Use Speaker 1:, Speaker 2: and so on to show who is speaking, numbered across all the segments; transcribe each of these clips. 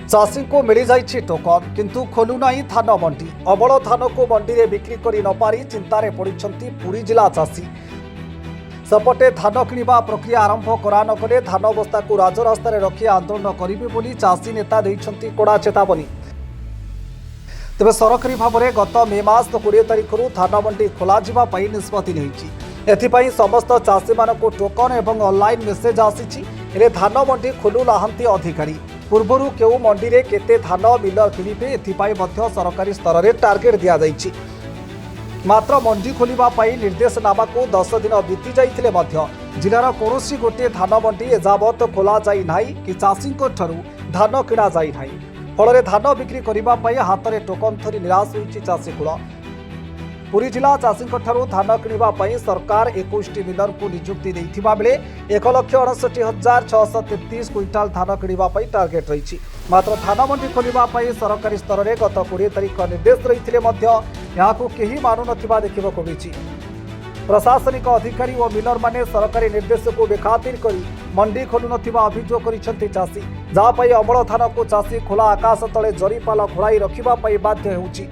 Speaker 1: चाषी को मिल जाइछि टोकन किंतु खोलुना धान मंडी। अबल धान को मंडी में बिक्री कर नपारी चिंतार पड़ती पुरी जिला चाषी। सेपटे धान किणवा प्रक्रिया आरंभ करा नकले धान बस्ता को राजरास्ता रखी आंदोलन करेंगे बोली चाषी नेता देइछंती कड़ा चेतावनी। तेज सरकारी भाव में गत मे मास 20 तारिख धान मंडी खोल निष्पत्ति नहीं। समस्त चाषी मानक टोकन एवं ऑनलाइन मेसेज आसी धान मंडी खोलु नाहांती अधिकारी। पूर्वर केउ मंडी रे केते धान मिलर किणिबे एथिपाई मध्य सरकारी स्तर में टार्गेट दिया जाइछि। मात्र मंडी खोलिबा पाई निर्देशनामा को 10 दिन बीती जाइथिले मध्य जिलार कौनसी गोटे धान मंडी एजावत खोला जाई नाही कि चाषींको ठरू धान किणा जाई नाही। फल धान बिक्री करने हाथ में टोकन थरी निराश होइछि चाषी कूल। पुरी जिला चाषी धान किणवा सरकार 21 मिलर को नियुक्ति देइथिबा बेले 1,59,633 क्विंटाल धान किणवा टार्गेट रही। मात्र धान मंडी खोलिबा सरकारी स्तर में गत 20 तारिख निर्देश रही केही मानु नथिबा देखिबाकु मिलिछि। प्रशासनिक अधिकारी और मिलर माने सरकारी निर्देश को बेखातिर करी मंडी खोलु नथिबा अभियोग करिसेंति चाषी। जापाई अमल धान को चाषी खोला आकाश तले जरीपाल घोड़ाई रखिबा पाई बाध्य हेउछि।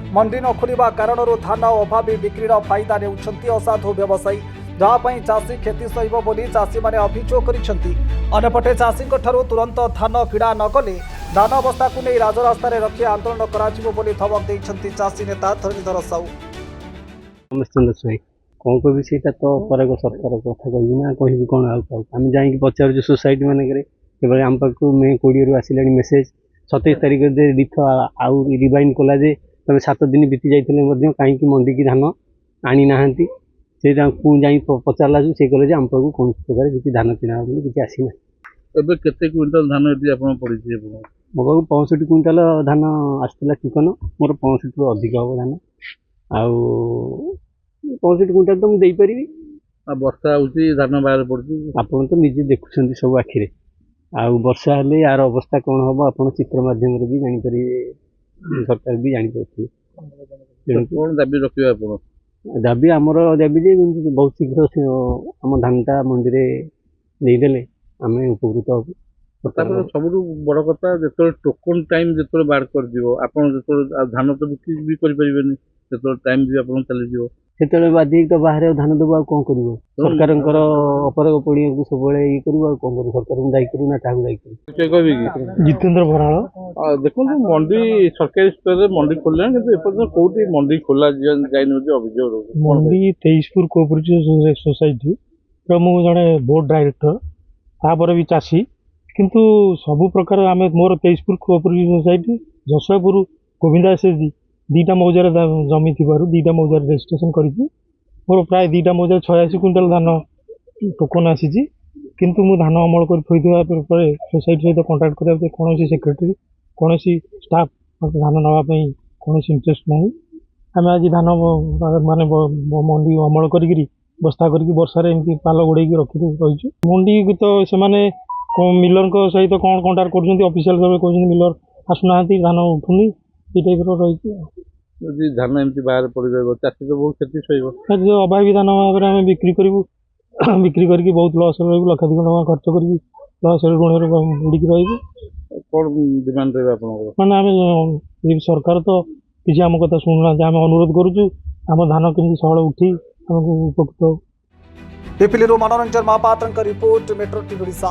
Speaker 1: मंडी न खोलिबा कारणरू धान अभावी बिक्रीर फायदा नेउछंती असाधु व्यवसायी, जहाँपाई चाषी क्षति सहिब बोली चाषी माने अभियोग करिसेंति। अन्यपटे चाषींक ठारू तुरंत धान किणा नगले धान बस्ता को नहीं राजरास्ता रखी आंदोलन कराजिबो बोली धमक देइछंती चाषी नेता धरणीधर साहू।
Speaker 2: कौन कह तो पर सरकार कथा कह ना कह कौन आम जा पचार सोसाइटी मानक आम पाक मे 20 रु आसला मेसेज 27 तारिख दीथ आउ रिवाइंड कला जे तुम 7 दिन बीती जाते कहीं मंडी की धान आनी ना से पचारा से कहले आम पाक कौन प्रकार किसी धान किना किसी आसीना।
Speaker 3: केते क्विंटल धान पड़ी
Speaker 2: मो पाक 65 क्विंटाल धान आसला टोकन मोर 65 रु अधिक हम धान आउ 65 क्विंटाल तो मुझे पारि।
Speaker 3: वर्षा होती धान बाहर पड़ी
Speaker 2: आप तो निजे देखुं सब आखिरे आउ वर्षा हेले यार अवस्था कौन हम आप चित्र माध्यम भी जापर सरकार भी जापर।
Speaker 3: कौन दाबी रखिए आप
Speaker 2: दाबी आमर दाबी जे बहुत शीघ्र आम धानटा मंडी में देदेले आम उपकृत हूँ।
Speaker 3: सब बड़ कथा जो टोकन टाइम जो बाहर कर धान तो बिक्री भी करें जो टाइम भी आप चली
Speaker 2: से बाधिक तो बाहर धान देव आ कौन कर सरकार अपराग पड़ी सब ये कर कौन कर सरकार दायी करूँ ना क्या दायी कह
Speaker 4: जितेंद्र बराड़
Speaker 3: देखो मंडी सरकारी स्तर में मंडी खोल कौटी मंडी खोला जाए अभियोग
Speaker 4: मंडी 23पुर कोऑपरेटिव सोसाइटी मुझे जड़े बोर्ड डायरेक्टर तापर भी चाषी किंतु सबु प्रकार आम मोर 23पुर cooperative society Jashpur Govinda SHG 2टा मौजार जमी थी 2टा मौजार रेजिस्ट्रेशन करी मोर प्राय 2टा मौजार 86 क्विंटाल धान टोकन आसी किंतु मु धान अमल कर सोसाइटी सहित कंटाक्ट करने कौन सेक्रेटरी कौन स्टाफ मतलब धान नापी कौन इंटरेस्ट ना। आम आज धान माने मंडी अमल करी बस्ता करके वर्षार एमती पाल गोड़े रखी रही मंडी तो से मिलर सहित कौन कंटाक्ट कर ऑफिशियल कहते मिलर आसुना धान उठुनी ये टाइप रही
Speaker 3: धान एमती बाहर पड़ चाषी तो बहुत क्षति सही
Speaker 4: अभावी धान भाव में आम बिक्री करूँ बिक्री करके बहुत लस रही लक्षाधिक टका खर्च कर लस ऋण बुड़ी रही
Speaker 3: कौन डिमांड रहा
Speaker 4: मैंने आम सरकार तो किसी आम कथा शुणुना आम अनुरोध करुचु आम धान केमती सहल उठी आमको उपकृत हो।
Speaker 1: Pipili Manoranjan Mahapatra report Metro TV Odisha.